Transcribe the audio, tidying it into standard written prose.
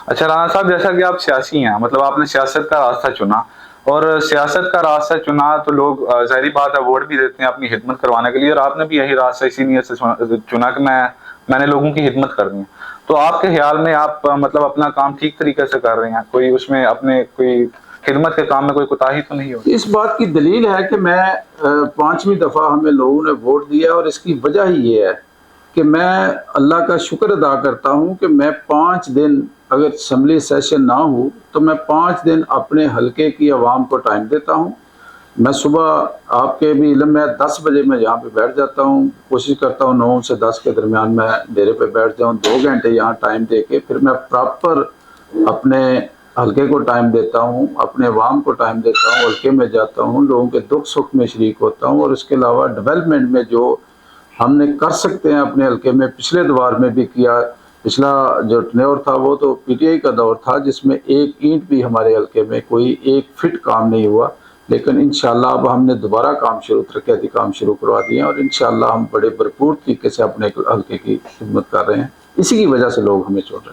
اچھا رانا صاحب، جیسا کہ آپ سیاسی ہیں، مطلب آپ نے سیاست کا راستہ چنا، اور سیاست کا راستہ چنا تو لوگ ظاہری بات ہے ووٹ بھی دیتے ہیں اپنی خدمت کروانے کے لیے، اور آپ نے بھی یہی راستہ اسی نیت سے چنا کہ میں نے لوگوں کی خدمت کرنی ہے. تو آپ کے خیال میں آپ مطلب اپنا کام ٹھیک طریقے سے کر رہے ہیں؟ کوئی اس میں اپنے کوئی خدمت کے کام میں کوئی کوتاہی تو نہیں ہوئی؟ اس بات کی دلیل ہے کہ میں 5ویں دفعہ ہمیں لوگوں نے ووٹ دیا، اور اس کی وجہ ہی یہ ہے کہ میں اللہ کا شکر ادا کرتا ہوں کہ میں 5 دن اگر اسمبلی سیشن نہ ہو تو میں 5 دن اپنے حلقے کی عوام کو ٹائم دیتا ہوں. میں صبح آپ کے بھی علم میں 10 بجے میں یہاں پہ بیٹھ جاتا ہوں، کوشش کرتا ہوں 9 سے 10 کے درمیان میں ڈیرے پہ بیٹھ جاؤں، 2 گھنٹے یہاں ٹائم دے کے پھر میں پراپر اپنے حلقے کو ٹائم دیتا ہوں، اپنے عوام کو ٹائم دیتا ہوں، حلقے میں جاتا ہوں، لوگوں کے دکھ سکھ میں شریک ہوتا ہوں. اور اس کے علاوہ ڈیولپمنٹ میں جو ہم نے کر سکتے ہیں اپنے حلقے میں، پچھلے دوار میں بھی کیا. پچھلا جو ٹنیور تھا وہ تو پی ٹی آئی کا دور تھا جس میں ایک اینٹ بھی ہمارے حلقے میں کوئی ایک فٹ کام نہیں ہوا، لیکن انشاءاللہ اب ہم نے دوبارہ ترقیاتی کام شروع کروا دیے ہیں، اور انشاءاللہ ہم بڑے بھرپور طریقے سے اپنے حلقے کی خدمت کر رہے ہیں. اسی کی وجہ سے لوگ ہمیں چھوڑ رہے ہیں.